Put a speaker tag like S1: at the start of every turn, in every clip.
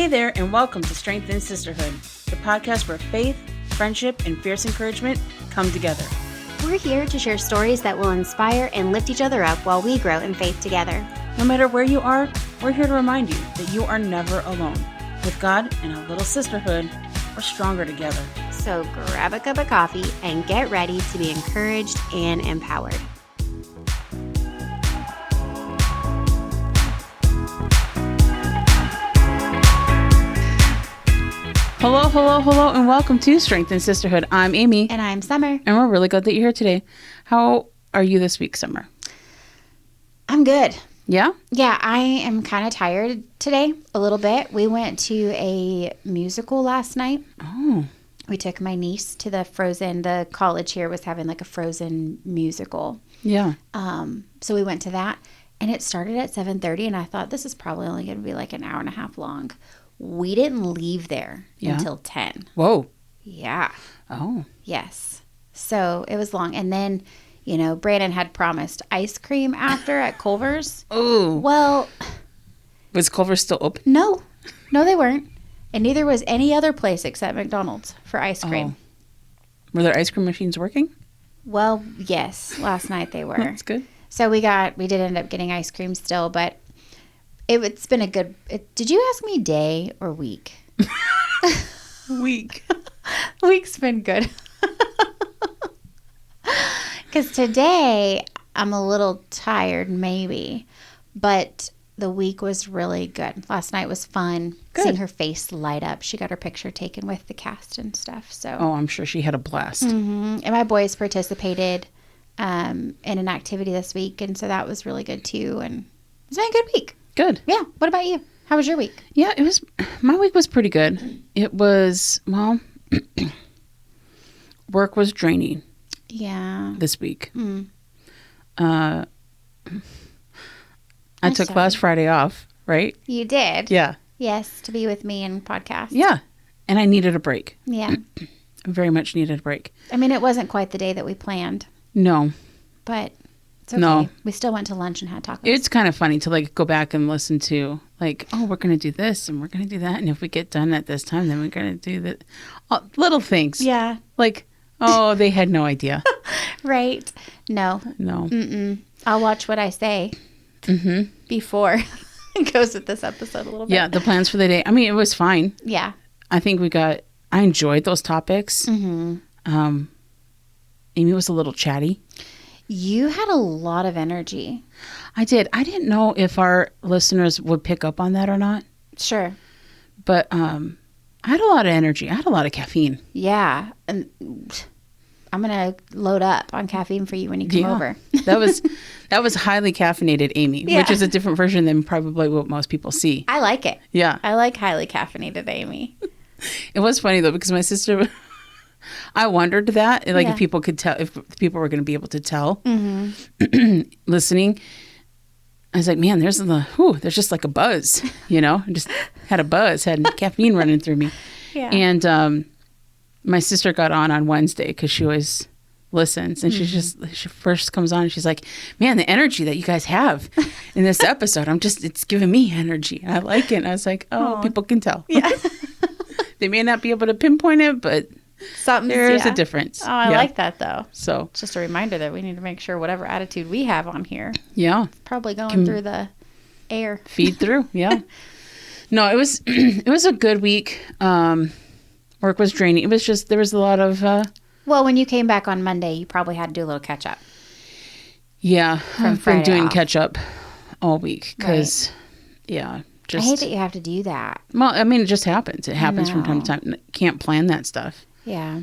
S1: Hey there, and welcome to Strength and Sisterhood, the podcast where faith, friendship, and fierce encouragement come together.
S2: We're here to share stories that will inspire and lift each other up while we grow in faith together.
S1: No matter where you are, we're here to remind you that you are never alone. With God and a little sisterhood, we're stronger together.
S2: So grab a cup of coffee and get ready to be encouraged and empowered.
S1: Hello, and welcome to Strength and Sisterhood. I'm Amy.
S2: And I'm Summer.
S1: And we're really glad that you're here today. How are you this week, Summer?
S2: I'm good.
S1: Yeah?
S2: Yeah, I am kind of tired today, a little bit. We went to a musical last night.
S1: Oh.
S2: We took my niece to the college here was having like a Frozen musical.
S1: Yeah.
S2: So we went to that, and it started at 7:30, and I thought this is probably only going to be like an hour and a half long. We didn't leave there until 10.
S1: Whoa.
S2: Yeah.
S1: Oh.
S2: Yes. So it was long. And then, Brandon had promised ice cream after at Culver's.
S1: Oh.
S2: Well.
S1: Was Culver's still open?
S2: No, they weren't. And neither was any other place except McDonald's for ice cream.
S1: Oh. Were their ice cream machines working?
S2: Well, yes. Last night they were.
S1: That's good.
S2: So we did end up getting ice cream still, but it's been a good, did you ask me day or week?
S1: Week.
S2: Week's been good. Because today I'm a little tired maybe, but the week was really good. Last night was fun.
S1: Good.
S2: Seeing her face light up. She got her picture taken with the cast and stuff. So.
S1: Oh, I'm sure she had a blast.
S2: Mm-hmm. And my boys participated in an activity this week, and so that was really good too. And it's been a good week.
S1: Good.
S2: Yeah. What about you? How was your week?
S1: Yeah, my week was pretty good. It was, work was draining.
S2: Yeah.
S1: This week.
S2: Mm.
S1: I took last Friday off, right?
S2: You did?
S1: Yeah.
S2: Yes, to be with me and podcast.
S1: Yeah. And I needed a break.
S2: Yeah.
S1: I very much needed a break.
S2: I mean, it wasn't quite the day that we planned.
S1: No.
S2: But it's okay.
S1: No.
S2: We still went to lunch and had tacos.
S1: It's kind of funny to go back and listen to we're going to do this and we're going to do that. And if we get done at this time, then we're going to do that. Little things.
S2: Yeah.
S1: They had no idea.
S2: Right. No. Mm-mm. I'll watch what I say before it goes with this episode a little bit.
S1: Yeah. The plans for the day. I mean, it was fine.
S2: Yeah.
S1: I think I enjoyed those topics. Mm-hmm. Amy was a little chatty.
S2: You had a lot of energy.
S1: I did. I didn't know if our listeners would pick up on that or not.
S2: Sure.
S1: But I had a lot of energy. I had a lot of caffeine.
S2: Yeah. And I'm going to load up on caffeine for you when you come over.
S1: that was highly caffeinated Amy, which is a different version than probably what most people see.
S2: I like it.
S1: Yeah.
S2: I like highly caffeinated Amy.
S1: It was funny though, because my sister, I wondered that, if people could tell, if people were going to be able to tell listening. I was like, man, there's just like a buzz, just had a buzz, had caffeine running through me.
S2: Yeah.
S1: And my sister got on Wednesday because she always listens, and she first comes on and she's like, man, the energy that you guys have in this episode, it's giving me energy. I like it. And I was like, people can tell.
S2: Yeah.
S1: They may not be able to pinpoint it, but there's a difference.
S2: Oh, I like that though.
S1: So
S2: it's just a reminder that we need to make sure whatever attitude we have on here,
S1: it's
S2: probably going through the air.
S1: Feed through. Yeah. No, it was a good week. Work was draining. It was just, there was a lot of...
S2: well, when you came back on Monday, you probably had to do a little catch up.
S1: Yeah. I've been doing catch up all week because,
S2: I hate that you have to do that.
S1: Well, I mean, it just happens. It happens from time to time. Can't plan that stuff.
S2: Yeah.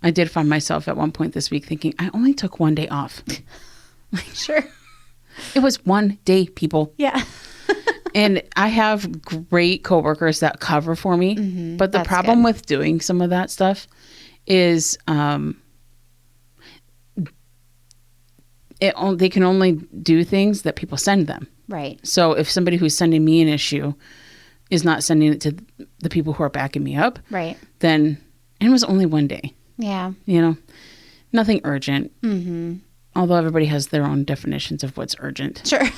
S1: I did find myself at one point this week thinking, I only took one day off.
S2: Sure.
S1: It was one day, people.
S2: Yeah.
S1: And I have great coworkers that cover for me. But the problem with doing some of that stuff is they can only do things that people send them.
S2: Right.
S1: So if somebody who's sending me an issue is not sending it to the people who are backing me up,
S2: right,
S1: then it was only one day.
S2: Yeah.
S1: Nothing urgent. Mm-hmm. Although everybody has their own definitions of what's urgent.
S2: Sure.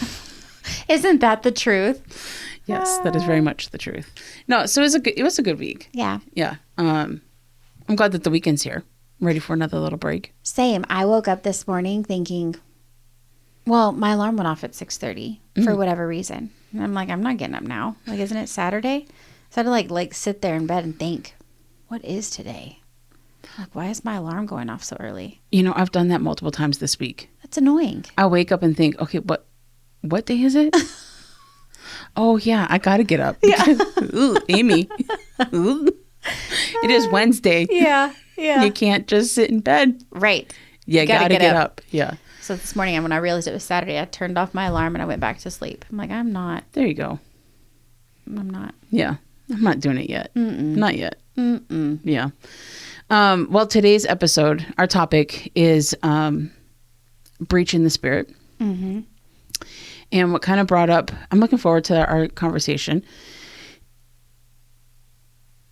S2: Isn't that the truth?
S1: Yes, that is very much the truth. No, so it was a good week.
S2: Yeah.
S1: Yeah. I'm glad that the weekend's here. I'm ready for another little break.
S2: Same. I woke up this morning thinking, well, my alarm went off at 6:30 for whatever reason. And I'm like, I'm not getting up now. Like, isn't it Saturday? So I had to like sit there in bed and think, what is today? Like, why is my alarm going off so early?
S1: You know, I've done that multiple times this week.
S2: That's annoying.
S1: I wake up and think, okay, what day is it? Oh, yeah, I got to get up.
S2: Yeah.
S1: Ooh, Amy. Ooh. It is Wednesday.
S2: Yeah. Yeah.
S1: You can't just sit in bed.
S2: Right.
S1: You got to get up. Yeah.
S2: So this morning, when I realized it was Saturday, I turned off my alarm and I went back to sleep. I'm like, I'm not.
S1: There you go.
S2: I'm not.
S1: Yeah. I'm not doing it yet.
S2: Mm-mm.
S1: Not yet.
S2: Mm-mm.
S1: Yeah. Well, today's episode, our topic is breaching the spirit.
S2: Mm-hmm.
S1: And what kind of brought up, I'm looking forward to our conversation.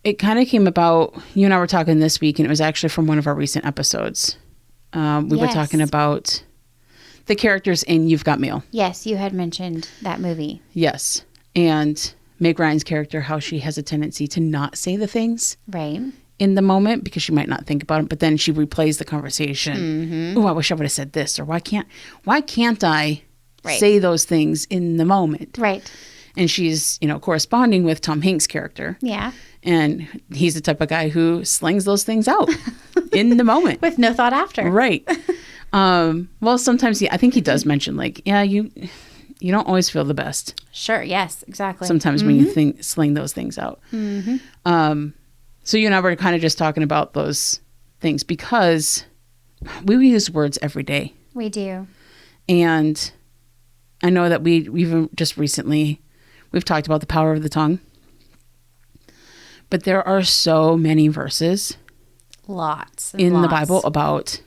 S1: It kind of came about, you and I were talking this week, and it was actually from one of our recent episodes. We were talking about the characters in You've Got Mail.
S2: Yes, you had mentioned that movie.
S1: Yes. And Meg Ryan's character, how she has a tendency to not say the things
S2: Right.
S1: in the moment because she might not think about it, but then she replays the conversation.
S2: Mm-hmm.
S1: Oh, I wish I would have said this, or why can't I
S2: Right.
S1: say those things in the moment?
S2: Right.
S1: And she's, corresponding with Tom Hanks' character.
S2: Yeah.
S1: And he's the type of guy who slings those things out in the moment.
S2: With no thought after.
S1: Right. Well, sometimes I think he does mention you don't always feel the best.
S2: Sure. Yes, exactly.
S1: Sometimes when you sling those things out.
S2: Mm-hmm.
S1: So you and I were kind of just talking about those things because we use words every day.
S2: We do.
S1: And I know that we've just recently, we've talked about the power of the tongue. But there are so many verses
S2: Lots.
S1: in the Bible about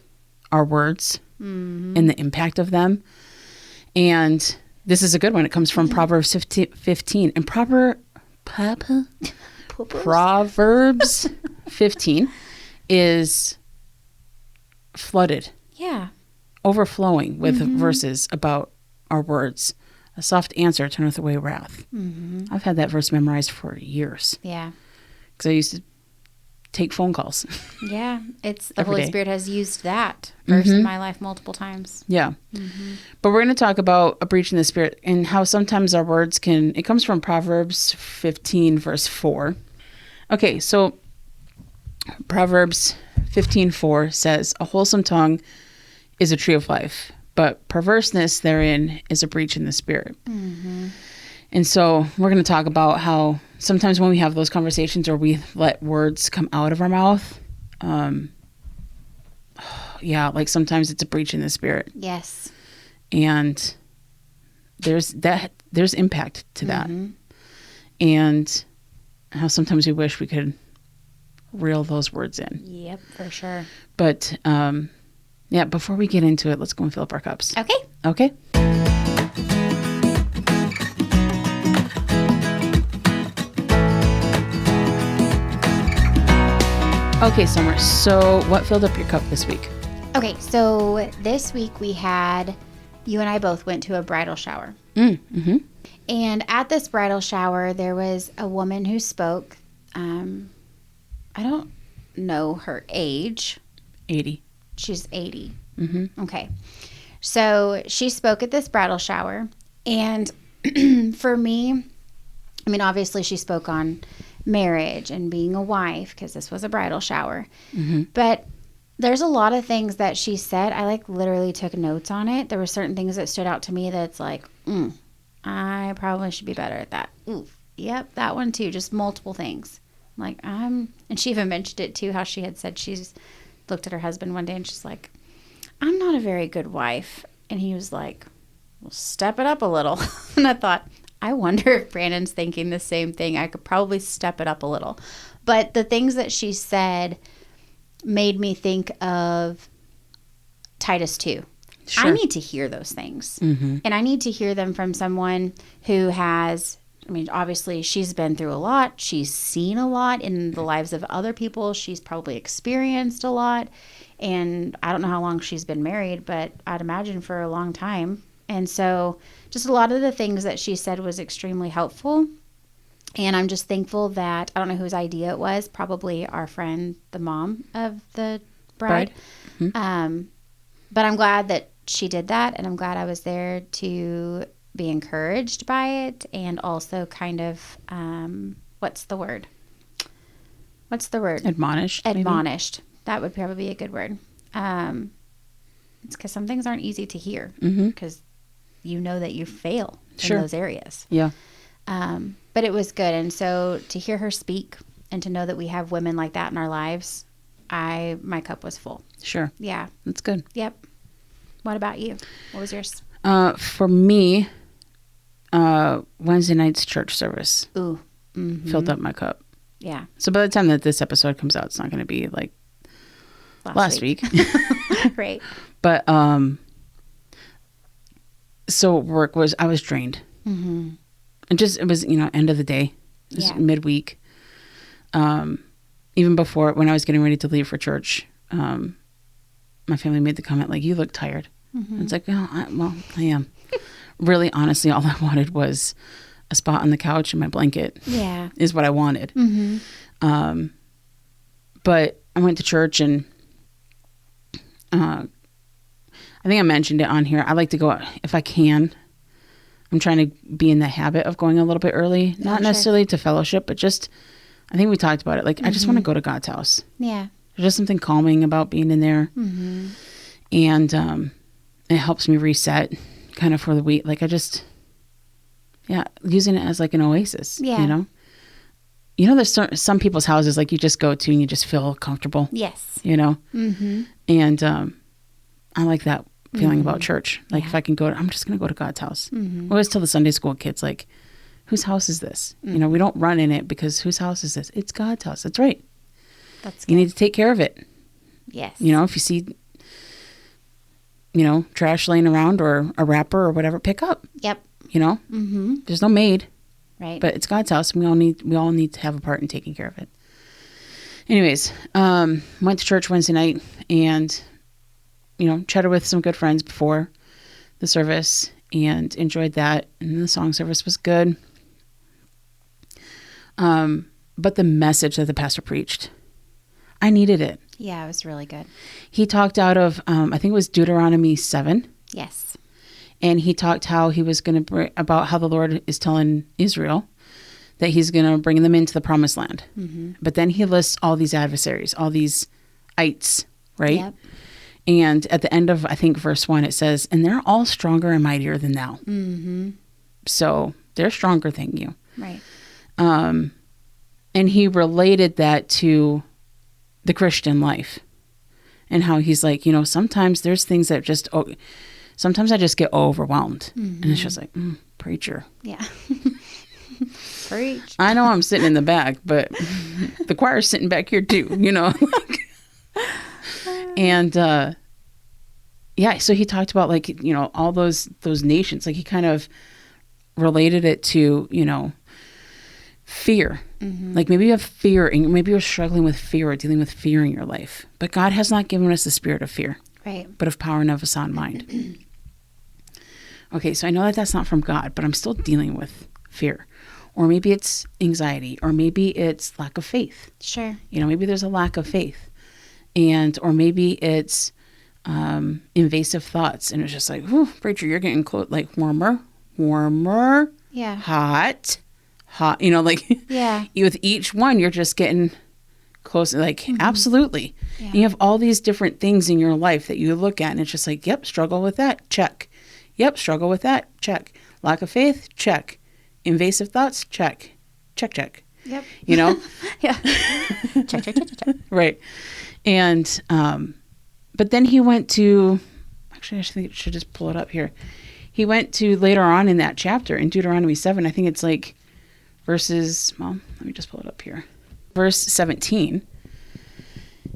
S1: our words and the impact of them. And this is a good one. It comes from Proverbs 15. And Proverbs 15 is flooded, overflowing with verses about our words. A soft answer turneth away wrath. Mm-hmm. I've had that verse memorized for years.
S2: Yeah.
S1: Because I used to take phone calls.
S2: Yeah. It's the
S1: Every
S2: Holy
S1: day.
S2: Spirit has used that verse in my life multiple times.
S1: Yeah. But we're going to talk about a breach in the spirit and how sometimes our words it comes from Proverbs 15, verse 4. Okay, so Proverbs 15:4 says, a wholesome tongue is a tree of life, but perverseness therein is a breach in the spirit. Mm-hmm. And so we're going to talk about how sometimes when we have those conversations or we let words come out of our mouth, sometimes it's a breach in the spirit.
S2: Yes.
S1: And there's impact to that. And how sometimes we wish we could reel those words in.
S2: Yep, for sure.
S1: But before we get into it, let's go and fill up our cups.
S2: Okay.
S1: Okay, Summer. So what filled up your cup this week?
S2: Okay, so this week you and I both went to a bridal shower.
S1: Mm-hmm.
S2: And at this bridal shower, there was a woman who spoke. I don't know her age.
S1: 80.
S2: She's 80.
S1: Mm-hmm.
S2: Okay. So she spoke at this bridal shower. And for me, I mean, obviously she spoke on marriage and being a wife because this was a bridal shower. Mm-hmm. But there's a lot of things that she said. I literally took notes on it. There were certain things that stood out to me that's I probably should be better at that. Oof. Yep, that one too. Just multiple things. And she even mentioned it too, how she had said she's looked at her husband one day and she's like, I'm not a very good wife. And he was like, well, step it up a little. And I thought, I wonder if Brandon's thinking the same thing. I could probably step it up a little. But the things that she said made me think of Titus 2. Sure. I need to hear those things. Mm-hmm. And I need to hear them from someone who has, obviously she's been through a lot. She's seen a lot in the lives of other people. She's probably experienced a lot. And I don't know how long she's been married, but I'd imagine for a long time. And so just a lot of the things that she said was extremely helpful. And I'm just thankful that, I don't know whose idea it was, probably our friend, the mom of the bride. Mm-hmm. But I'm glad that she did that. And I'm glad I was there to be encouraged by it. And also kind of, what's the word?
S1: Admonished.
S2: Admonished. Maybe? That would probably be a good word. It's because some things aren't easy to hear. Because you know that you fail in those areas.
S1: Yeah.
S2: But it was good. And so to hear her speak and to know that we have women like that in our lives, my cup was full.
S1: Sure.
S2: Yeah.
S1: That's good.
S2: Yep. What about you? What was yours?
S1: For me, Wednesday night's church service filled up my cup.
S2: Yeah.
S1: So by the time that this episode comes out, it's not going to be like last week.
S2: Right.
S1: But so I was drained. Mm-hmm. And just, it was, end of the day, midweek. Even before, when I was getting ready to leave for church, my family made the comment, like, you look tired. Mm-hmm. It's like, oh, I am. Really, honestly, all I wanted was a spot on the couch and my blanket.
S2: Yeah.
S1: Is what I wanted. Mm-hmm. But I went to church and I think I mentioned it on here. I like to go, if I can. I'm trying to be in the habit of going a little bit early, not necessarily to fellowship, but just, I think we talked about it. Like, I just want to go to God's house.
S2: Yeah.
S1: There's just something calming about being in there. Mm-hmm. And it helps me reset kind of for the week. Like, using it as like an oasis, there's some people's houses, like, you just go to and you just feel comfortable.
S2: Yes.
S1: Mm-hmm. And I like that feeling about church. Like, if I can go, I'm just going to go to God's house. Mm-hmm. I always tell the Sunday school kids, like, whose house is this? Mm-hmm. We don't run in it because whose house is this? It's God's house. That's right.
S2: That's good.
S1: You need to take care of it.
S2: Yes.
S1: If you see, trash laying around or a wrapper or whatever, pick up.
S2: Yep.
S1: Mm-hmm. There's no maid.
S2: Right.
S1: But it's God's house. And we all need to have a part in taking care of it. Anyways, went to church Wednesday night and chatted with some good friends before the service and enjoyed that. And the song service was good. But the message that the pastor preached, I needed it.
S2: Yeah, it was really good.
S1: He talked out of, I think it was Deuteronomy 7.
S2: Yes.
S1: And he talked how he was going to about how the Lord is telling Israel that he's going to bring them into the promised land. Mm-hmm. But then he lists all these adversaries, all these ites, right? Yep. And at the end of, I think, verse 1, it says, and they're all stronger and mightier than thou. Mm-hmm. So they're stronger than you.
S2: Right.
S1: And he related that to the Christian life and how he's like, sometimes there's things that sometimes I just get overwhelmed. Mm-hmm. And it's just like, preacher.
S2: Yeah. Preach.
S1: I know I'm sitting in the back, but the choir's sitting back here too, And, so he talked about like, all those nations, like he kind of related it to, fear. Mm-hmm. Like maybe you have fear and maybe you're struggling with fear or dealing with fear in your life, but God has not given us the spirit of fear,
S2: right?
S1: But of power and of a sound mind. Okay. So I know that that's not from God, but I'm still dealing with fear, or maybe it's anxiety, or maybe it's lack of faith.
S2: Sure.
S1: Maybe there's a lack of faith. Or maybe it's invasive thoughts. And it's just like, whew, preacher, you're getting like warmer,
S2: yeah,
S1: hot, yeah. With each one, you're just getting closer, like, mm-hmm. Absolutely. Yeah. And you have all these different things in your life that you look at and it's just like, yep, struggle with that, check. Yep, struggle with that, check. Lack of faith, check. Invasive thoughts, check. Check.
S2: Yep.
S1: Yeah.
S2: check.
S1: Right. And, but then he went to, actually, I think I should just pull it up here. He went to later on in that chapter in Deuteronomy 7, I think it's like verses, let me just pull it up here. Verse 17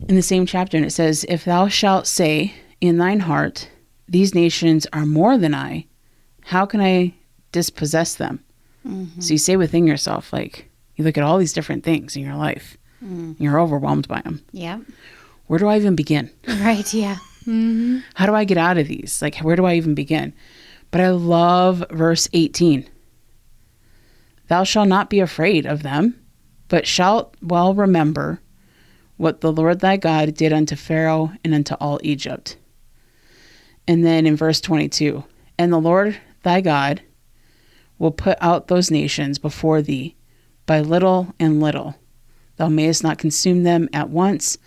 S1: in the same chapter. And it says, if thou shalt say in thine heart, these nations are more than I, how can I dispossess them? Mm-hmm. So you say within yourself, like, you look at all these different things in your life, and you're overwhelmed by them.
S2: Yeah.
S1: Where do I even begin?
S2: Right, yeah. Mm-hmm.
S1: How do I get out of these? Like, where do I even begin? But I love verse 18. Thou shalt not be afraid of them, but shalt well remember what the Lord thy God did unto Pharaoh and unto all Egypt. And then in verse 22, and the Lord thy God will put out those nations before thee by little and little. Thou mayest not consume them at once,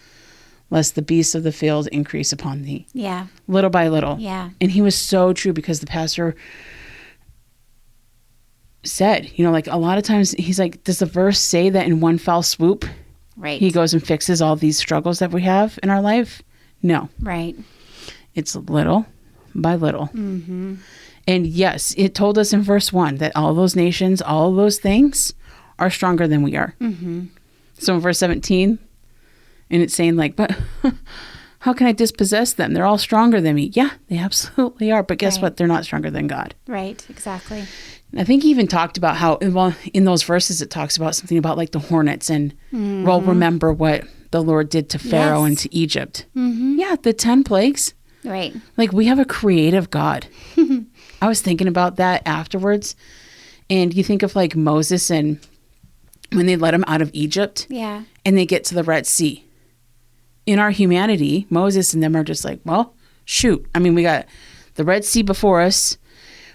S1: lest the beasts of the field increase upon thee.
S2: Yeah.
S1: Little by little.
S2: Yeah.
S1: And he was so true, because the pastor said, like a lot of times he's like, does the verse say that in one fell swoop,
S2: Right.
S1: he goes and fixes all these struggles that we have in our life? No.
S2: Right.
S1: It's little by little.
S2: Mm-hmm.
S1: And yes, it told us in verse 1 that all those nations, all of those things are stronger than we are.
S2: Mm-hmm.
S1: So in verse 17, and it's saying like, but how can I dispossess them? They're all stronger than me. Yeah, they absolutely are. But guess what? They're not stronger than God.
S2: Right. Exactly.
S1: I think he even talked about how, well, in those verses, it talks about something about like the hornets and, well, remember what the Lord did to Pharaoh and to Egypt. Mm-hmm. Yeah, the 10 plagues.
S2: Right.
S1: Like, we have a creative God. I was thinking about that afterwards. And you think of like Moses and when they let him out of Egypt.
S2: Yeah.
S1: And they get to the Red Sea. In our humanity, Moses and them are just like, well, shoot. I mean, we got the Red Sea before us.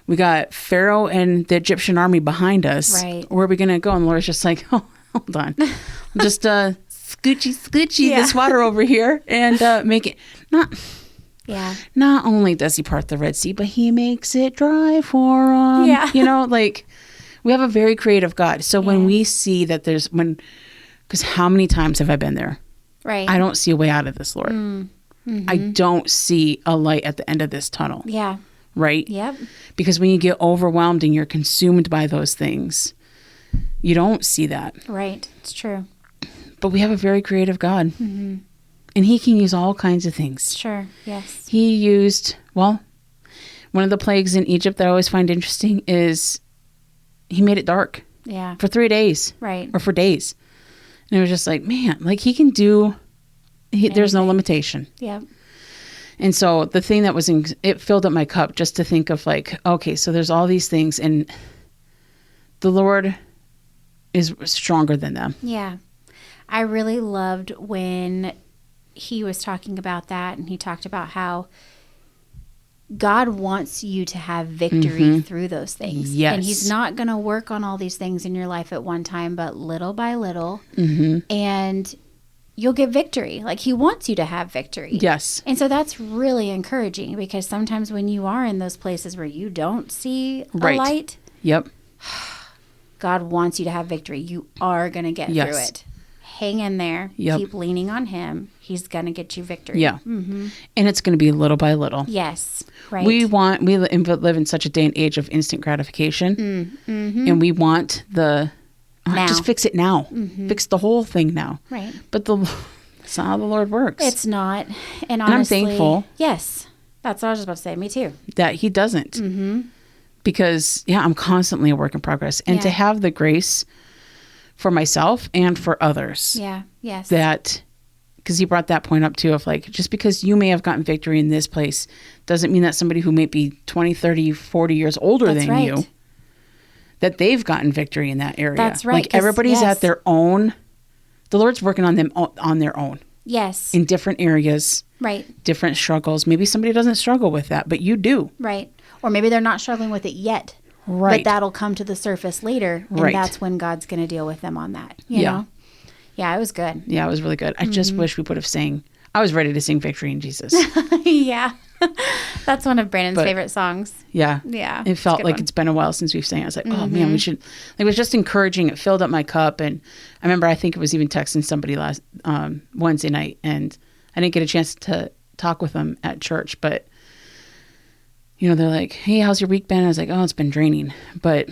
S1: We got Pharaoh and the Egyptian army behind us.
S2: Right.
S1: Where are we going to go? And the Lord's just like, oh, hold on. Just scoochy this water over here and make it not only does he part the Red Sea, but he makes it dry for them.
S2: Yeah.
S1: Like, we have a very creative God. So when we see that because how many times have I been there?
S2: Right.
S1: I don't see a way out of this, Lord. Mm-hmm. I don't see a light at the end of this tunnel.
S2: Yeah.
S1: Right?
S2: Yep.
S1: Because when you get overwhelmed and you're consumed by those things, you don't see that.
S2: Right. It's true.
S1: But we have a very creative God. Mm-hmm. And he can use all kinds of things.
S2: Sure. Yes.
S1: He used, one of the plagues in Egypt that I always find interesting is he made it dark.
S2: Yeah.
S1: For 3 days.
S2: Right.
S1: Or for days. And it was just like, man, like he can do, there's no limitation.
S2: Yep.
S1: And so the thing that it filled up my cup just to think of like, okay, so there's all these things and the Lord is stronger than them.
S2: Yeah. I really loved when he was talking about that, and he talked about how God wants you to have victory through those things.
S1: Yes.
S2: And he's not going to work on all these things in your life at one time, but little by little. Mm-hmm. And you'll get victory. Like, he wants you to have victory.
S1: Yes.
S2: And so that's really encouraging, because sometimes when you are in those places where you don't see a light,
S1: yep,
S2: God wants you to have victory. You are going to get through it. Hang in there.
S1: Yep.
S2: Keep leaning on him. He's going to get you victory.
S1: Yeah. Mm-hmm. And it's going to be little by little.
S2: Yes. Right.
S1: We live in such a day and age of instant gratification. Mm-hmm. And we want just fix it now. Mm-hmm. Fix the whole thing now.
S2: Right.
S1: But that's not how the Lord works.
S2: It's not. And honestly,
S1: I'm thankful.
S2: Yes. That's what I was just about to say. Me too.
S1: That he doesn't. Mm-hmm. Because, I'm constantly a work in progress. And to have the grace for myself and for others.
S2: Yeah. Yes.
S1: That, because he brought that point up too, of like, just because you may have gotten victory in this place doesn't mean that somebody who may be 20, 30, 40 years older than you, that they've gotten victory in that area.
S2: That's right.
S1: Like, everybody's at their own, the Lord's working on them on their own.
S2: Yes.
S1: In different areas.
S2: Right.
S1: Different struggles. Maybe somebody doesn't struggle with that, but you do.
S2: Right. Or maybe they're not struggling with it yet.
S1: Right.
S2: But that'll come to the surface later. And that's when God's going to deal with them on that. You know? Yeah, it was good.
S1: Yeah, it was really good. I just wish we would have sang. I was ready to sing Victory in Jesus.
S2: Yeah. That's one of Brandon's favorite songs.
S1: Yeah.
S2: Yeah.
S1: It felt like it's been a while since we've sang. I was like, oh man, we should. It was just encouraging. It filled up my cup. And I remember, I think it was even texting somebody last Wednesday night, and I didn't get a chance to talk with them at church, but they're like, hey, how's your week been? I was like, oh, it's been draining. But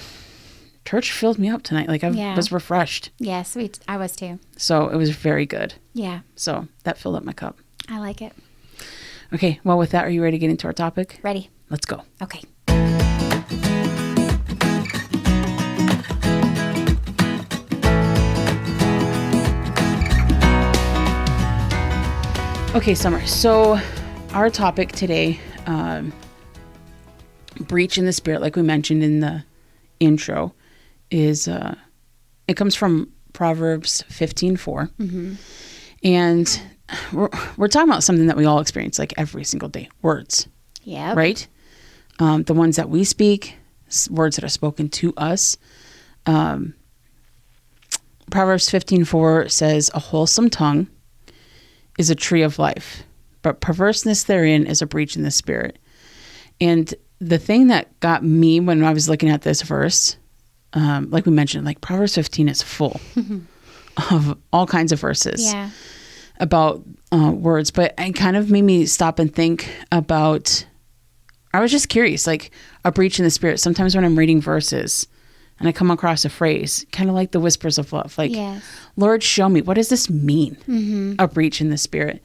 S1: church filled me up tonight. Like, I was refreshed.
S2: Yes, I was too.
S1: So it was very good.
S2: Yeah.
S1: So that filled up my cup.
S2: I like it.
S1: Okay. Well, with that, are you ready to get into our topic?
S2: Ready.
S1: Let's go.
S2: Okay.
S1: Okay, Summer. So our topic today, breach in the spirit, like we mentioned in the intro, is it comes from Proverbs 15:4.
S2: Mm-hmm.
S1: And we're talking about something that we all experience like every single day. Words.
S2: Yeah.
S1: Right? The ones that we speak, words that are spoken to us. Proverbs 15:4 says, a wholesome tongue is a tree of life, but perverseness therein is a breach in the spirit. And the thing that got me when I was looking at this verse, like we mentioned, like Proverbs 15 is full of all kinds of verses about words, but it kind of made me stop and think about, I was just curious, like a breach in the spirit. Sometimes when I'm reading verses and I come across a phrase, kind of like the whispers of love, like, Lord, show me, what does this mean? Mm-hmm. A breach in the spirit.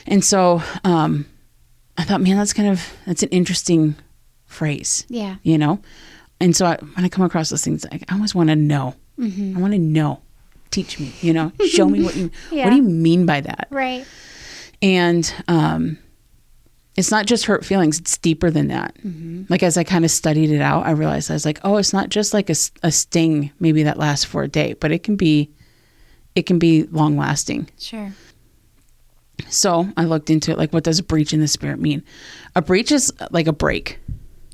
S1: And so I thought, man, that's an interesting phrase. Yeah. You know? And so when I come across those things, I always want to know. Mm-hmm. I want to know. Teach me, you know, show me what do you mean by that? Right. And it's not just hurt feelings. It's deeper than that. Mm-hmm. Like as I kind of studied it out, I realized I was like, oh, it's not just like a sting maybe that lasts for a day, but it can be long lasting. Sure. So I looked into it, like, what does a breach in the spirit mean? A breach is like a break.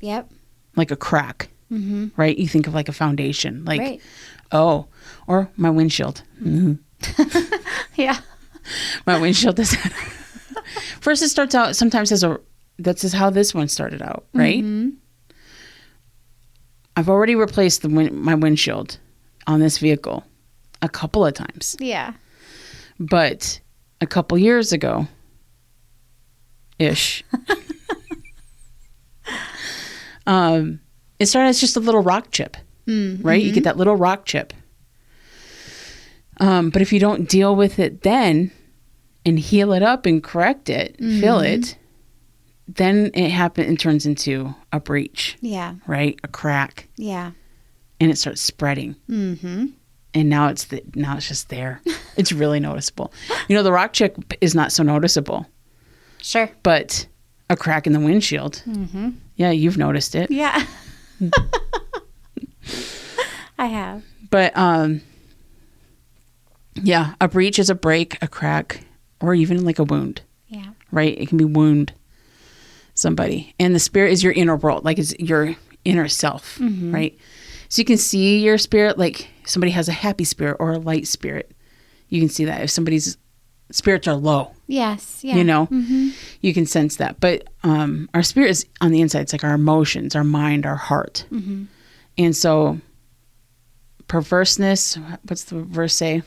S1: Yep. Like a crack, right? You think of like a foundation, like, or my windshield. Mm-hmm. Yeah. My windshield is first it starts out sometimes that's just how this one started out, right? Mm-hmm. I've already replaced my windshield on this vehicle a couple of times. Yeah. But a couple years ago ish, it started as just a little rock chip, right? You get that little rock chip. But if you don't deal with it then and heal it up and correct it, fill it, then it turns into a breach. Yeah. Right? A crack. Yeah. And it starts spreading. Mm-hmm. And now it's just there. It's really noticeable. You know, the rock chip is not so noticeable. Sure. But a crack in the windshield. Mm-hmm. Yeah, you've noticed it. Yeah. I have. But yeah, a breach is a break, a crack, or even like a wound. Yeah. Right? It can be wound somebody. And the spirit is your inner world, like it's your inner self, right? So you can see your spirit, like somebody has a happy spirit or a light spirit. You can see that if somebody's spirits are low. Yes. Yeah. You know, you can sense that. But our spirit is on the inside. It's like our emotions, our mind, our heart. Mm-hmm. And so perverseness, what's the verse say?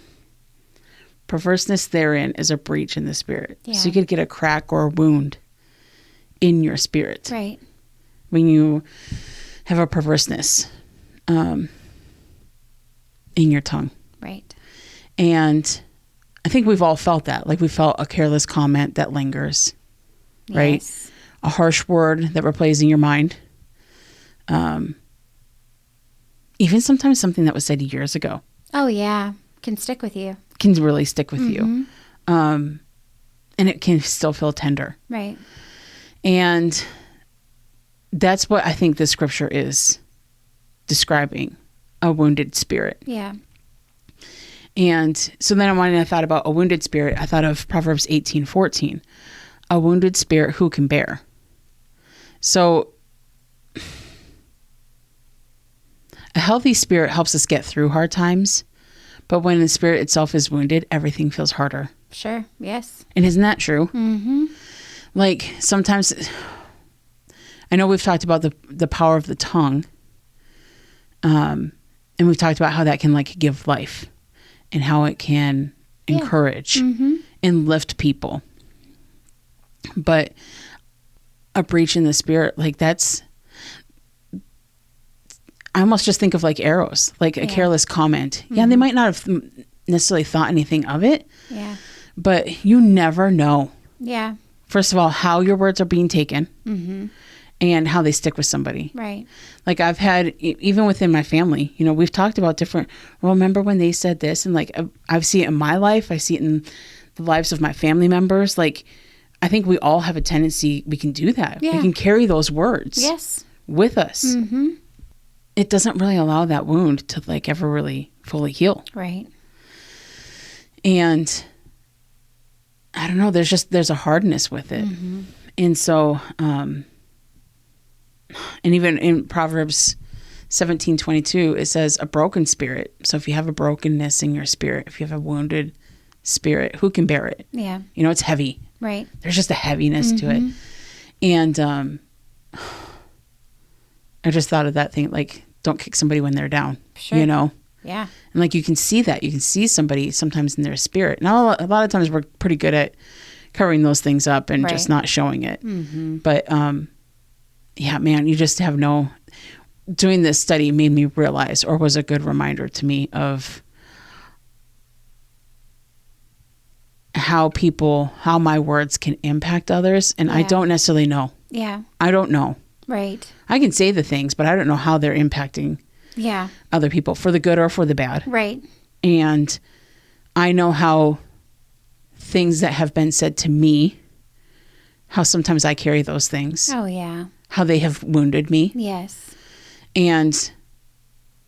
S1: Perverseness therein is a breach in the spirit. Yeah. So you could get a crack or a wound in your spirit. Right. When you have a perverseness in your tongue. Right. And I think we've all felt that. Like we felt a careless comment that lingers. Yes. Right? A harsh word that replays in your mind. Even sometimes something that was said years ago. Oh, yeah. Can stick with you. Can really stick with you. And it can still feel tender. Right. And that's what I think the scripture is describing, a wounded spirit. Yeah. And so then when I thought about a wounded spirit, I thought of Proverbs 18:14. A wounded spirit who can bear? So a healthy spirit helps us get through hard times, but when the spirit itself is wounded, everything feels harder. Sure. Yes. And isn't that true? Mm-hmm. Like sometimes, I know we've talked about the power of the tongue, and we've talked about how that can like give life and how it can encourage and lift people. But a breach in the spirit, like that's, I almost just think of like arrows, like a careless comment. Yeah, they might not have necessarily thought anything of it. Yeah. But you never know. Yeah. First of all, how your words are being taken and how they stick with somebody. Right. Like I've had, even within my family, you know, we've talked about different, well, remember when they said this? And like, I see it in my life. I see it in the lives of my family members. Like, I think we all have a tendency, we can do that. Yeah. We can carry those words. Yes. with us. Mm-hmm. It doesn't really allow that wound to like ever really fully heal.
S2: Right.
S1: And I don't know, there's a hardness with it. Mm-hmm. And so, and even in Proverbs 17:22, it says a broken spirit. So if you have a brokenness in your spirit, if you have a wounded spirit, who can bear it?
S2: Yeah.
S1: You know, it's heavy.
S2: Right.
S1: There's just a heaviness to it. And I just thought of that thing, like, don't kick somebody when they're down,
S2: Sure.
S1: you know?
S2: Yeah.
S1: And like, you can see that. You can see somebody sometimes in their spirit. Now, a lot of times we're pretty good at covering those things up and just not showing it. Mm-hmm. But yeah, man, you just have doing this study made me realize, or was a good reminder to me of how my words can impact others. And I don't necessarily know.
S2: Yeah.
S1: I don't know.
S2: Right.
S1: I can say the things, but I don't know how they're impacting other people, for the good or for the bad.
S2: Right.
S1: And I know how things that have been said to me, how sometimes I carry those things.
S2: Oh, yeah.
S1: How they have wounded me.
S2: Yes.
S1: And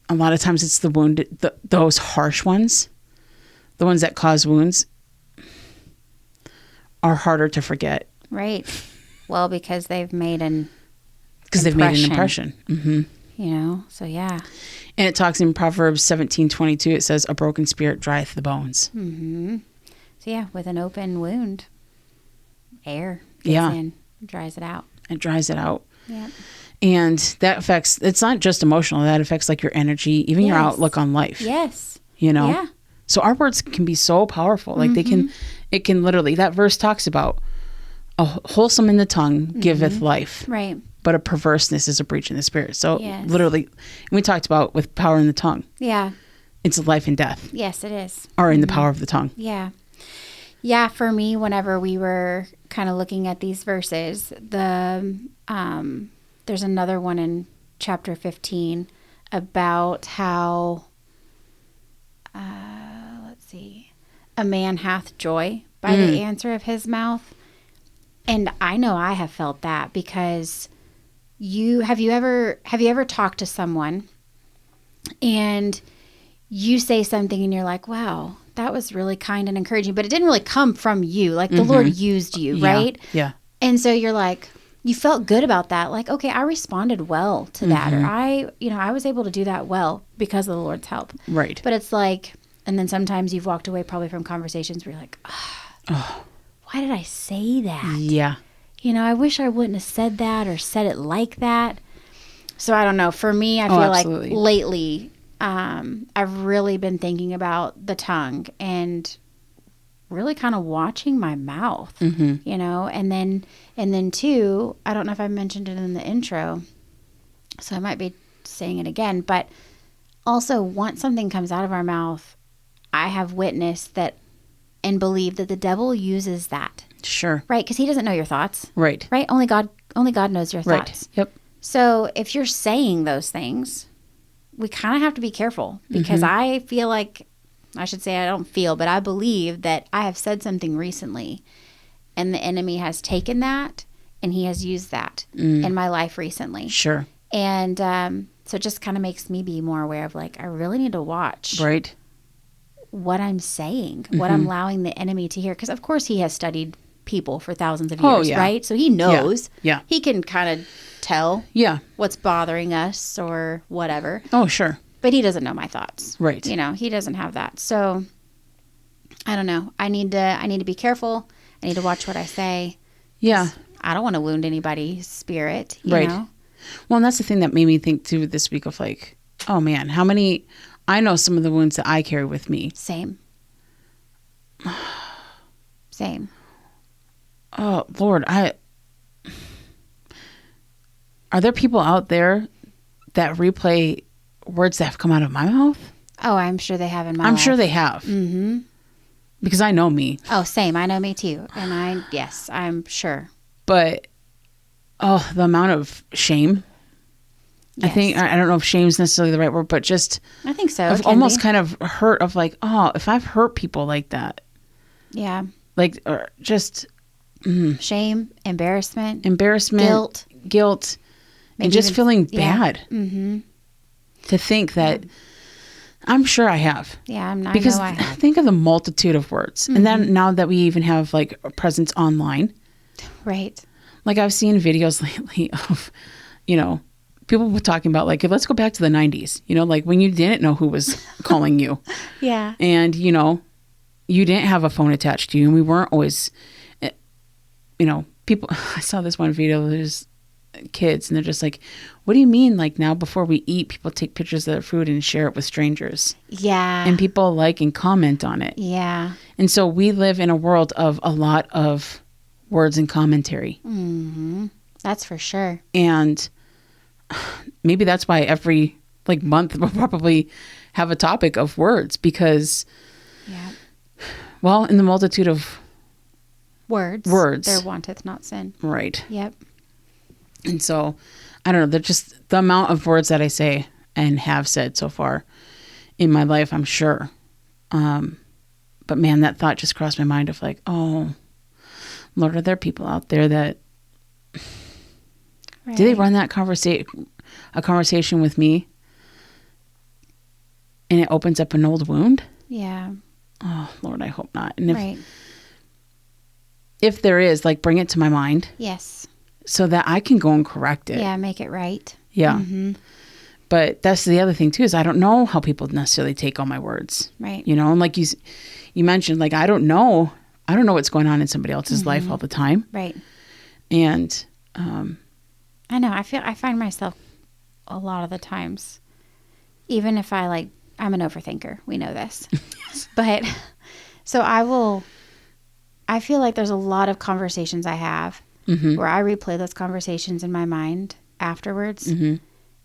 S1: a lot of times it's the wounded, those harsh ones, the ones that cause wounds, are harder to forget.
S2: Right. Well, because they've made an
S1: impression. Mm-hmm.
S2: You know, so yeah.
S1: And it talks in Proverbs 17:22, it says, a broken spirit drieth the bones.
S2: Mm-hmm. So yeah, with an open wound, air gets in, dries it out.
S1: It dries it out.
S2: Yeah.
S1: And that affects, it's not just emotional, that affects like your energy, even your outlook on life.
S2: Yes.
S1: You know?
S2: Yeah.
S1: So our words can be so powerful. Like it can literally, that verse talks about a wholesome in the tongue giveth life.
S2: Right.
S1: But a perverseness is a breach in the spirit. So literally, and we talked about with power in the tongue.
S2: Yeah.
S1: It's life and death.
S2: Yes, it is.
S1: Are in the power of the tongue.
S2: Yeah. Yeah, for me, whenever we were kind of looking at these verses, there's another one in chapter 15 about how, let's see, a man hath joy by the answer of his mouth. And I know I have felt that because have you ever talked to someone and you say something and you're like, wow, that was really kind and encouraging, but it didn't really come from you. Like the Lord used you, right?
S1: Yeah.
S2: And so you're like, you felt good about that. Like, okay, I responded well to that. Or I was able to do that well because of the Lord's help.
S1: Right.
S2: But it's like, and then sometimes you've walked away probably from conversations where you're like, why did I say that?
S1: Yeah.
S2: You know, I wish I wouldn't have said that or said it like that. So I don't know. For me, I feel
S1: absolutely.
S2: like lately, I've really been thinking about the tongue and really kind of watching my mouth, you know, and then too, I don't know if I mentioned it in the intro, so I might be saying it again, but also once something comes out of our mouth, I have witnessed that and believe that the devil uses that.
S1: Sure.
S2: Right. Because he doesn't know your thoughts.
S1: Right.
S2: Right. Only God knows your thoughts.
S1: Yep.
S2: So if you're saying those things, we kind of have to be careful because I feel like, I should say I don't feel, but I believe that I have said something recently and the enemy has taken that and he has used that in my life recently.
S1: Sure.
S2: And so it just kind of makes me be more aware of like, I really need to watch what I'm saying, what I'm allowing the enemy to hear. Because of course he has studied people for thousands of years, right? So he knows.
S1: Yeah.
S2: He can kind of tell what's bothering us or whatever.
S1: Oh, sure.
S2: But he doesn't know my thoughts.
S1: Right.
S2: You know, he doesn't have that. So I don't know. I need to be careful. I need to watch what I say.
S1: Yeah.
S2: I don't want to wound anybody's spirit, you know?
S1: Well, and that's the thing that made me think too this week of like, oh man, I know some of the wounds that I carry with me.
S2: Same.
S1: Oh Lord, are there people out there that replay words that have come out of my mouth?
S2: Oh, I'm sure they have in my life.
S1: I'm sure they have. Mm-hmm. Because I know me.
S2: Oh, same. I know me too. And I'm sure.
S1: But, the amount of shame. Yes. I think, I don't know if shame is necessarily the right word, but just.
S2: I think so.
S1: Of almost kind of hurt of like, if I've hurt people like that.
S2: Yeah.
S1: Like, or just.
S2: Shame, embarrassment.
S1: Guilt. and just feeling bad to think that I'm sure I have.
S2: Yeah, I know I have.
S1: Think of the multitude of words. And then now that we even have like a presence online.
S2: Right.
S1: Like I've seen videos lately of, people were talking about like, let's go back to the 90s, like when you didn't know who was calling you.
S2: Yeah.
S1: And, you didn't have a phone attached to you, and we weren't always, people, I saw this one video, there's kids, and they're just like, what do you mean? Like now before we eat, people take pictures of their food and share it with strangers.
S2: Yeah.
S1: And people like and comment on it.
S2: Yeah.
S1: And so we live in a world of a lot of words and commentary.
S2: Mm-hmm. That's for sure.
S1: And maybe that's why every month we'll probably have a topic of words, because well, in the multitude of words
S2: there wanteth not sin.
S1: Right.
S2: Yep.
S1: And so I don't know, they're just the amount of words that I say and have said so far in my life, I'm sure. But man, that thought just crossed my mind of like, oh Lord, are there people out there that do they run that conversation with me and it opens up an old wound?
S2: Yeah.
S1: Oh Lord, I hope not. And if there is, like, bring it to my mind.
S2: Yes.
S1: So that I can go and correct it.
S2: Yeah, make it right.
S1: Yeah. Mm-hmm. But that's the other thing too, is I don't know how people necessarily take all my words.
S2: Right.
S1: And like you mentioned, like, I don't know what's going on in somebody else's life all the time.
S2: Right.
S1: And
S2: I know. I find myself a lot of the times, even if I'm an overthinker. We know this. Yes. But so I feel like there's a lot of conversations I have where I replay those conversations in my mind afterwards. Mm-hmm.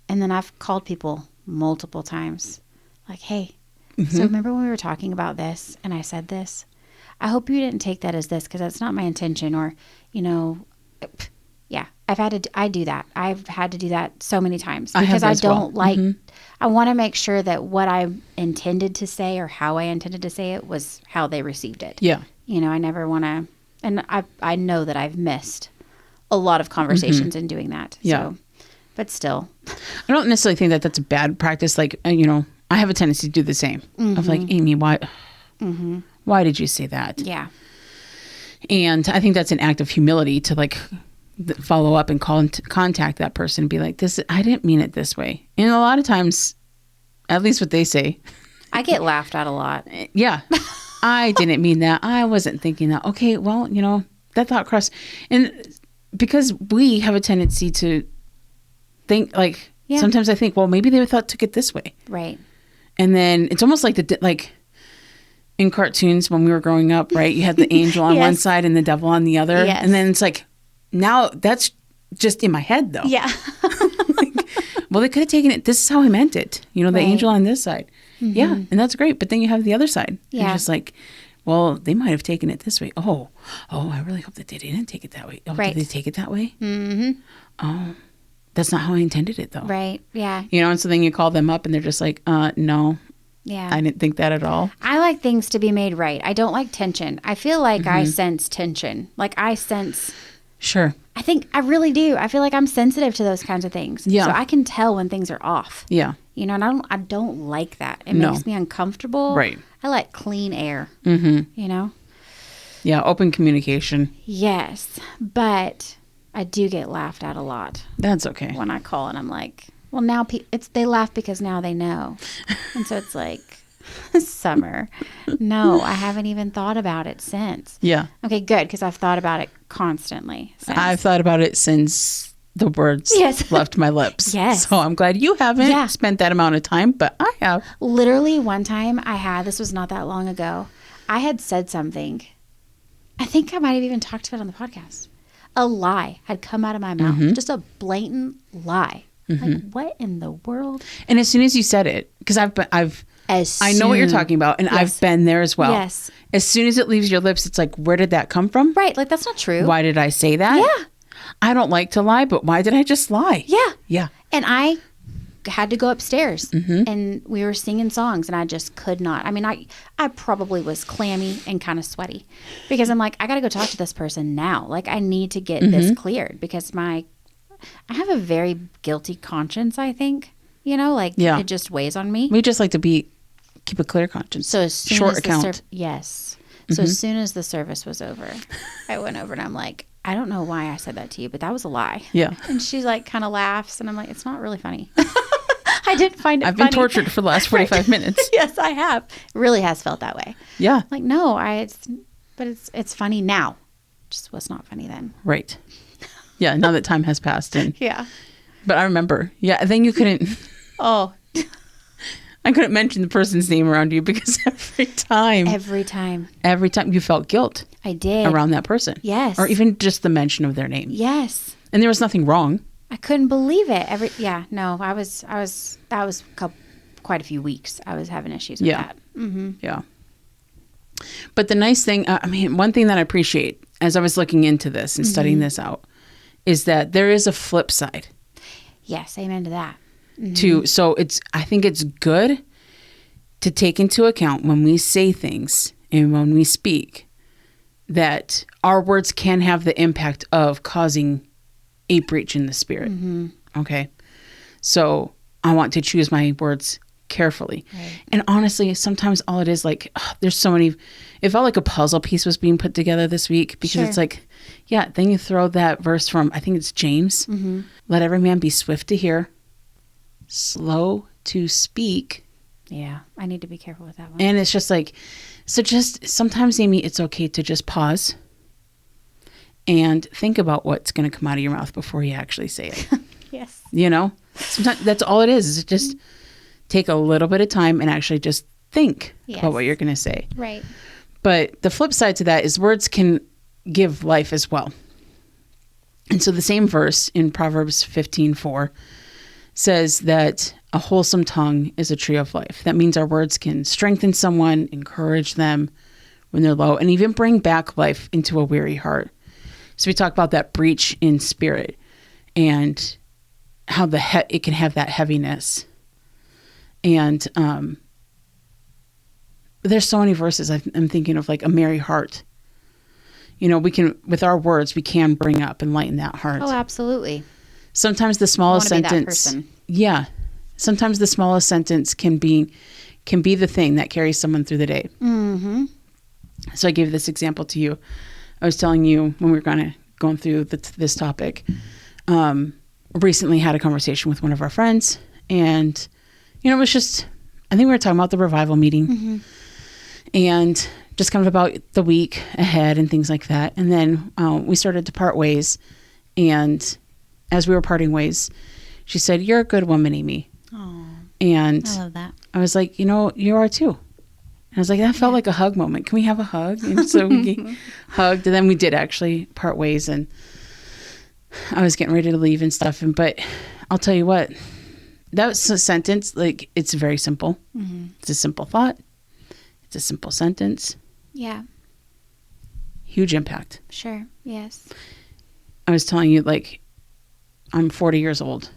S2: And then I've called people multiple times like, hey, so remember when we were talking about this and I said this? I hope you didn't take that as this, because that's not my intention. Or, yeah, I do that. I've had to do that so many times because I don't like, I want to make sure that what I intended to say or how I intended to say it was how they received it.
S1: Yeah.
S2: I never want to, and I know that I've missed a lot of conversations in doing that.
S1: Yeah.
S2: So, but still.
S1: I don't necessarily think that that's a bad practice. Like, I have a tendency to do the same. Of like, Amy, why did you say that?
S2: Yeah.
S1: And I think that's an act of humility to like follow up and contact that person and be like, I didn't mean it this way. And a lot of times, at least what they say,
S2: I get laughed at a lot.
S1: Yeah. I didn't mean that. I wasn't thinking that. Okay, well, that thought crossed. And because we have a tendency to think like, sometimes I think, well, maybe they took it this way.
S2: Right.
S1: And then it's almost like in cartoons when we were growing up, right? You had the angel on one side and the devil on the other.
S2: Yes.
S1: And then it's like, now that's just in my head though.
S2: Yeah.
S1: Well, they could have taken it. This is how I meant it. The angel on this side. Mm-hmm. Yeah. And that's great. But then you have the other side. Yeah. You're just like, well, they might have taken it this way. Oh, I really hope that they didn't take it that way. Oh,
S2: right.
S1: Did they take it that way? Mm-hmm. Oh, that's not how I intended it though.
S2: Right. Yeah.
S1: And so then you call them up and they're just like, no.
S2: Yeah.
S1: I didn't think that at all.
S2: I like things to be made right. I don't like tension. I feel like I sense tension. Like I sense.
S1: Sure.
S2: I really do. I feel like I'm sensitive to those kinds of things.
S1: Yeah.
S2: So I can tell when things are off.
S1: Yeah.
S2: And I don't like that. It makes me uncomfortable.
S1: Right.
S2: I like clean air. Mm-hmm.
S1: Yeah. Open communication.
S2: Yes. But I do get laughed at a lot.
S1: That's okay.
S2: When I call and I'm like, well, now they laugh because now they know. And so it's like, Summer. No, I haven't even thought about it since.
S1: Yeah.
S2: Okay, good, because I've thought about it constantly since.
S1: I've thought about it since the words left my lips.
S2: Yes.
S1: So I'm glad you haven't spent that amount of time, but I have.
S2: Literally one time this was not that long ago, I had said something. I think I might have even talked about it on the podcast. A lie had come out of my mouth. Just a blatant lie. Like, what in the world?
S1: And as soon as you said it, because I know what you're talking about, and I've been there as well.
S2: Yes.
S1: As soon as it leaves your lips, it's like, where did that come from?
S2: Right. Like, that's not true.
S1: Why did I say that?
S2: Yeah.
S1: I don't like to lie, but why did I just lie?
S2: Yeah.
S1: Yeah.
S2: And I had to go upstairs, and we were singing songs, and I just could not. I mean, I probably was clammy and kind of sweaty because I'm like, I got to go talk to this person now. Like, I need to get this cleared because my have a very guilty conscience, I think. Like it just weighs on me.
S1: We just like to keep a clear conscience.
S2: So as soon
S1: short
S2: as
S1: account.
S2: Yes. So as soon as the service was over, I went over and I'm like, I don't know why I said that to you, but that was a lie.
S1: Yeah.
S2: And she like kind of laughs and I'm like, it's not really funny. I didn't find it
S1: I've
S2: funny.
S1: been tortured for the last 45 minutes.
S2: Yes, I have. It really has felt that way.
S1: Yeah.
S2: Like, no, but it's funny now. Just was not funny then.
S1: Right. Yeah. Now that time has passed.
S2: Yeah.
S1: But I remember. Yeah. Then you couldn't.
S2: Oh.
S1: I couldn't mention the person's name around you because every time you felt guilt.
S2: I did.
S1: Around that person.
S2: Yes.
S1: Or even just the mention of their name.
S2: Yes.
S1: And there was nothing wrong.
S2: I couldn't believe it. That was quite a few weeks. I was having issues with that. Mm-hmm.
S1: Yeah. But the nice thing, one thing that I appreciate as I was looking into this and studying this out is that there is a flip side.
S2: Yes. Amen to that. Mm-hmm.
S1: So I think it's good to take into account when we say things and when we speak that our words can have the impact of causing a breach in the spirit. Mm-hmm. Okay. So I want to choose my words carefully. Right. And honestly, sometimes all it is there's so many, it felt like a puzzle piece was being put together this week because it's like, yeah, then you throw that verse from, I think it's James, let every man be swift to hear, slow to speak.
S2: Yeah, I need to be careful with that one.
S1: And it's just like, so just sometimes, Amy, it's okay to just pause and think about what's going to come out of your mouth before you actually say it.
S2: Yes.
S1: Sometimes that's all it is just take a little bit of time and actually just think about what you're going to say.
S2: Right.
S1: But the flip side to that is words can give life as well. And so the same verse in Proverbs 15:4 says that a wholesome tongue is a tree of life. That means our words can strengthen someone, encourage them when they're low, and even bring back life into a weary heart. So we talk about that breach in spirit and how it can have that heaviness. And there's so many verses I'm thinking of, like a merry heart. We can, with our words, we can bring up and lighten that heart.
S2: Oh, absolutely.
S1: Sometimes the smallest sentence.
S2: Be that person.
S1: Yeah. Sometimes the smallest sentence can be the thing that carries someone through the day. Mm-hmm. So I gave this example to you. I was telling you when we were going through this topic, recently had a conversation with one of our friends, and it was just, I think we were talking about the revival meeting and just kind of about the week ahead and things like that. And then we started to part ways, and as we were parting ways, she said, "You're a good woman, Amy."
S2: Oh,
S1: and
S2: I love that.
S1: I was like, you are too. And I was like, that felt like a hug moment. Can we have a hug? And so we hugged, and then we did actually part ways, and I was getting ready to leave and stuff. But I'll tell you what, that was a sentence, it's very simple. Mm-hmm. It's a simple thought. It's a simple sentence.
S2: Yeah.
S1: Huge impact.
S2: Sure. Yes.
S1: I was telling you, I'm 40 years old.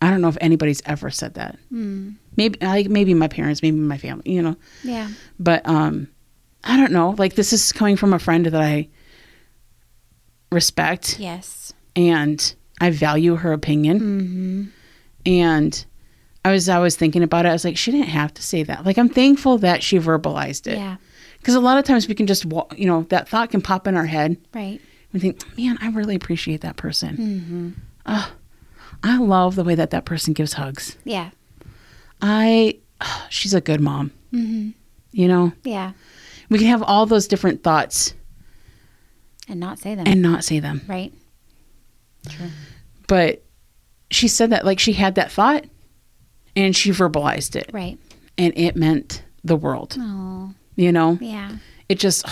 S1: I don't know if anybody's ever said that. Mm. Maybe my parents, maybe my family,
S2: Yeah.
S1: But I don't know. This is coming from a friend that I respect.
S2: Yes.
S1: And I value her opinion. Mm-hmm. And I was thinking about it. I was like, she didn't have to say that. I'm thankful that she verbalized it.
S2: Yeah.
S1: Because a lot of times we can just, that thought can pop in our head.
S2: Right.
S1: We think, man, I really appreciate that person. Mm-hmm. I love the way that person gives hugs.
S2: Yeah.
S1: She's a good mom. Mm-hmm.
S2: Yeah.
S1: We can have all those different thoughts.
S2: And not say them.
S1: Right.
S2: True.
S1: But she said that, she had that thought and she verbalized it.
S2: Right.
S1: And it meant the world.
S2: Oh.
S1: Yeah. It just.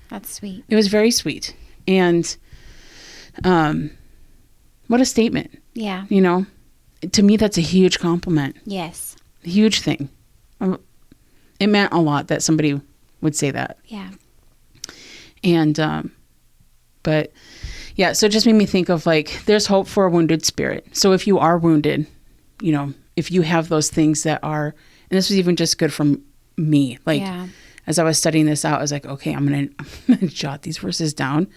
S2: That's sweet.
S1: It was very sweet. And what a statement.
S2: Yeah.
S1: To me, that's a huge compliment.
S2: Yes.
S1: A huge thing. It meant a lot that somebody would say that.
S2: Yeah.
S1: And, but yeah, so it just made me think of there's hope for a wounded spirit. So if you are wounded, if you have those things that are, and this was even just good from me, as I was studying this out, I was like, okay, I'm going to jot these verses down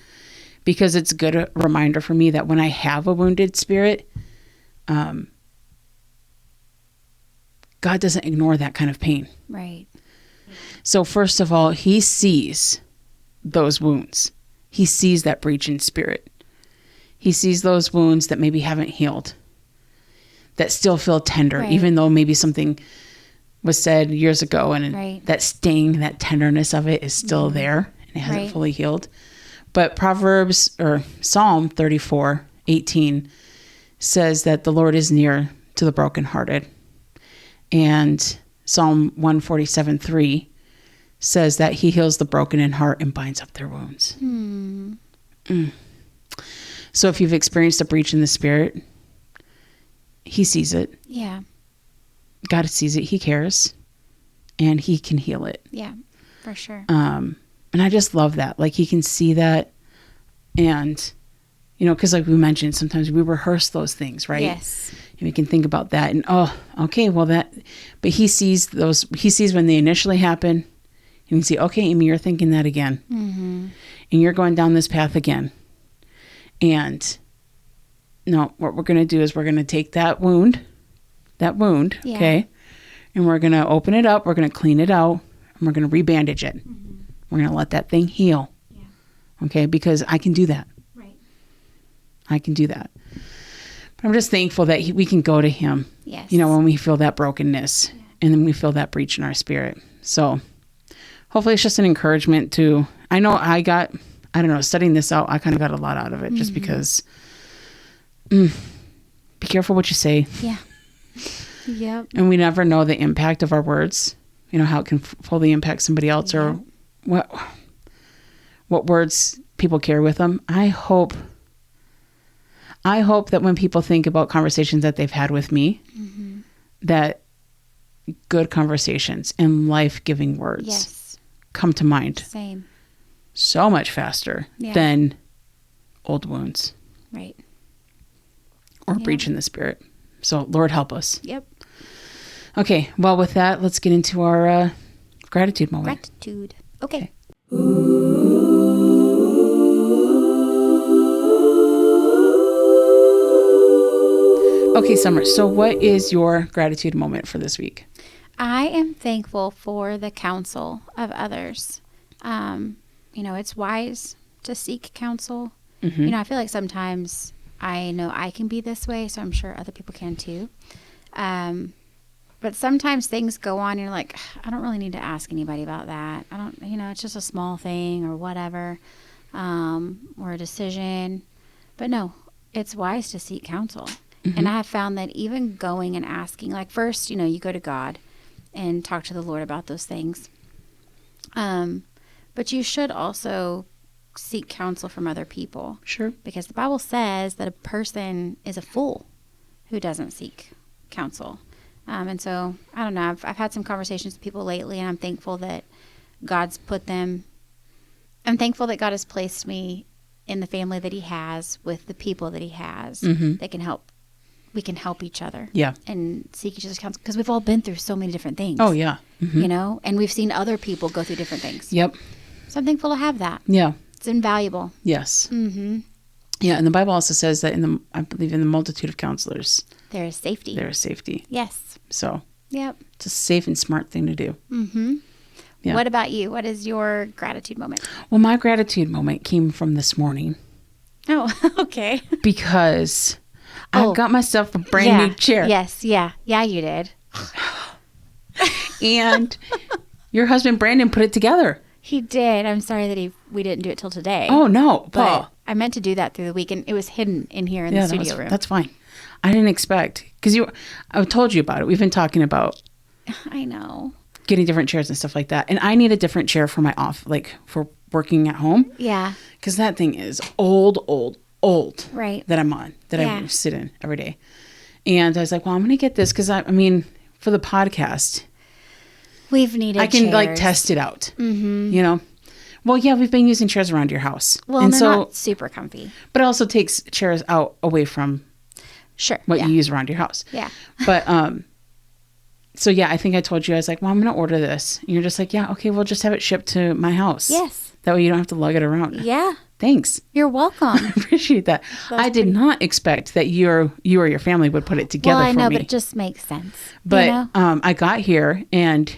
S1: because it's a good reminder for me that when I have a wounded spirit, God doesn't ignore that kind of pain.
S2: Right.
S1: So first of all, he sees those wounds. He sees that breach in spirit. He sees those wounds that maybe haven't healed, that still feel tender,
S2: right.
S1: even though maybe something was said years ago, and
S2: right.
S1: that sting, that tenderness of it is still there and it hasn't
S2: right.
S1: fully healed. But Psalm 34:18 says that the Lord is near to the brokenhearted. And Psalm 147:3 says that he heals the broken in heart and binds up their wounds. So if you've experienced a breach in the spirit, he sees it.
S2: Yeah.
S1: God sees it. He cares. And he can heal it.
S2: Yeah, for sure.
S1: And I just love that. Like, he can see that. And, you know, because like we mentioned, sometimes we rehearse those things, right?
S2: Yes.
S1: And we can think about that. And, oh, okay, well, but he sees those. He sees when they initially happen. And you can see, okay, Amy, you're thinking that again.
S2: Mm-hmm.
S1: And you're going down this path again. And no, what we're going to do is we're going to take that wound, yeah. Okay? And we're going to open it up. We're going to clean it out. And we're going to rebandage it. Mm-hmm. We're going to let that thing heal. Yeah. Okay? Because I can do that.
S2: Right.
S1: I can do that. But I'm just thankful that we can go to him.
S2: Yes.
S1: You know, when we feel that brokenness. Yeah. And then we feel that breach in our spirit. So hopefully it's just an encouragement to, I know studying this out, I kind of got a lot out of it, just because be careful what you say.
S2: Yeah. Yep.
S1: And we never know the impact of our words, you know, how it can fully impact somebody else, or what words people carry with them. I hope that when people think about conversations that they've had with me, that good conversations and life-giving words come to mind.
S2: Same.
S1: So much faster than old wounds.
S2: Right.
S1: Or breach in the spirit. So Lord, help us.
S2: Yep.
S1: Okay. Well, with that, let's get into our gratitude moment.
S2: Gratitude. Okay.
S1: Okay, Summer. So what is your gratitude moment for this week?
S2: I am thankful for the counsel of others. You know, it's wise to seek counsel. You know, I feel like sometimes I know I can be this way, so I'm sure other people can too. But sometimes things go on and you're like, I don't really need to ask anybody about that. It's just a small thing or whatever, or a decision. But no, it's wise to seek counsel. And I have found that even going and asking, like first, you know, you go to God and talk to the Lord about those things. But you should also seek counsel from other people.
S1: Sure.
S2: Because the Bible says that a person is a fool who doesn't seek counsel. And so, I don't know, I've had some conversations with people lately, and I'm thankful that God has placed me in the family that he has with the people that he has that can help. We can help each other. Yeah. And seek each other's counsel. Because we've all been through so many different things.
S1: Oh, yeah.
S2: You know, and we've seen other people go through different things.
S1: Yep.
S2: So I'm thankful to have that.
S1: Yeah.
S2: It's invaluable.
S1: Yes. Yeah, and the Bible also says that I believe in the multitude of counselors,
S2: there is safety.
S1: There is safety.
S2: Yes.
S1: So.
S2: Yep.
S1: It's a safe and smart thing to do.
S2: Yeah. What about you? What is your gratitude moment?
S1: Well, my gratitude moment came from this morning.
S2: Oh, okay.
S1: Because I got myself a brand new chair.
S2: Yes. Yeah. Yeah, you did.
S1: And your husband, Brandon, put it together.
S2: He did. I'm sorry that we didn't do it till today.
S1: Oh, no.
S2: But I meant to do that through the week, and it was hidden in here in the studio room.
S1: That's fine. I didn't expect, because I told you about it. We've been talking about.
S2: I know.
S1: Getting different chairs and stuff like that. And I need a different chair for my for working at home. Yeah. Because that thing is old. Right. That I'm on, that I sit in every day. And I was like, well, I'm going to get this because for the podcast.
S2: We've needed
S1: I can
S2: chairs.
S1: Test it out, you know? Well, yeah, we've been using chairs around your house.
S2: Well, and they're not super comfy.
S1: But it also takes chairs away from
S2: what
S1: you use around your house.
S2: Yeah.
S1: But So yeah, I think I told you, I was like, well, I'm going to order this. And you're just like, yeah, okay, we'll just have it shipped to my house.
S2: Yes.
S1: That way you don't have to lug it around.
S2: Yeah.
S1: Thanks.
S2: You're welcome.
S1: I appreciate that. I did not expect that you or your family would put it together for me.
S2: Well, I know, but it just makes sense.
S1: But
S2: you know?
S1: I got here and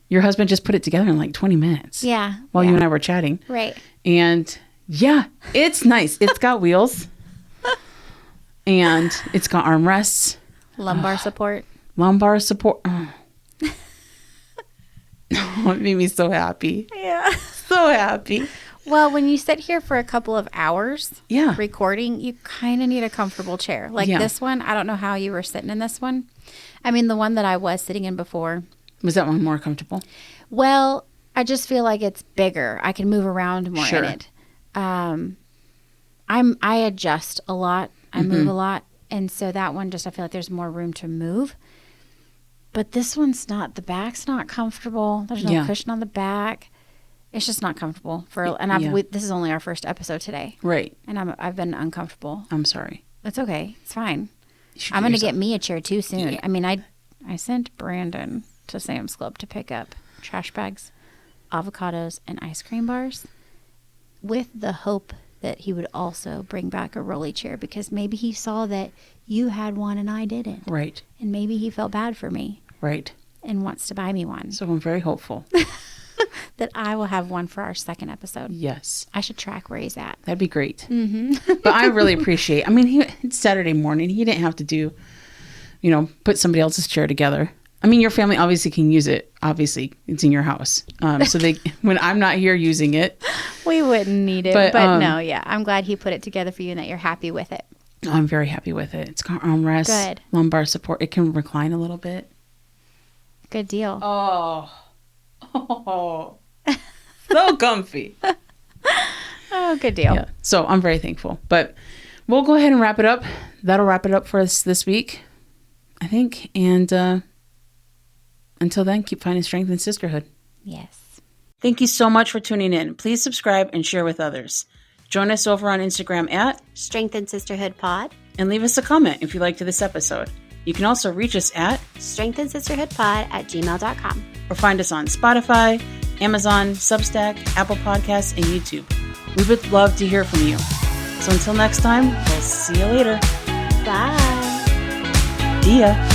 S1: your husband just put it together in like 20 minutes.
S2: Yeah.
S1: While you and I were chatting.
S2: Right.
S1: And yeah, it's nice. It's got wheels. And it's got armrests.
S2: Lumbar support.
S1: Lumbar support. Oh. Oh, it made me so happy.
S2: Yeah.
S1: So happy.
S2: Well, when you sit here for a couple of hours
S1: Yeah.
S2: recording, you kind of need a comfortable chair. Like this one, I don't know how you were sitting in this one. I mean, the one that I was sitting in before.
S1: Was that one more comfortable?
S2: Well, I just feel like it's bigger. I can move around more
S1: Sure.
S2: in it. I adjust a lot. I move a lot. And so that one just, I feel like there's more room to move. But this one's not, the back's not comfortable. There's no cushion on the back. It's just not comfortable this is only our first episode today.
S1: Right.
S2: And I've been uncomfortable.
S1: I'm sorry.
S2: It's okay. It's fine. I'm going to get me a chair too soon. Yeah. I mean, I sent Brandon to Sam's Club to pick up trash bags, avocados, and ice cream bars with the hope that he would also bring back a rolly chair because maybe he saw that you had one and I didn't.
S1: Right.
S2: And maybe he felt bad for me.
S1: Right.
S2: And wants to buy me one.
S1: So I'm very hopeful.
S2: That I will have one for our second episode.
S1: Yes.
S2: I should track where he's at.
S1: That'd be great. Mm-hmm. But I really appreciate, I mean, it's Saturday morning. He didn't have to put somebody else's chair together. I mean, your family obviously can use it. Obviously, it's in your house. So when I'm not here using it.
S2: We wouldn't need it. But no, yeah. I'm glad he put it together for you and that you're happy with it.
S1: I'm very happy with it. It's got armrests.
S2: Good.
S1: Lumbar support. It can recline a little bit.
S2: Good deal.
S1: Oh. So comfy.
S2: Oh, good deal.
S1: Yeah. So I'm very thankful. But we'll go ahead and wrap it up. That'll wrap it up for us this week, I think. And until then, keep finding strength and sisterhood.
S2: Yes.
S1: Thank you so much for tuning in. Please subscribe and share with others. Join us over on Instagram at
S2: Strength and Sisterhood Pod.
S1: And leave us a comment if you liked this episode. You can also reach us at
S2: strengthandsisterhoodpod@gmail.com.
S1: Or find us on Spotify, Amazon, Substack, Apple Podcasts, and YouTube. We would love to hear from you. So until next time, we'll see you later.
S2: Bye.
S1: See ya.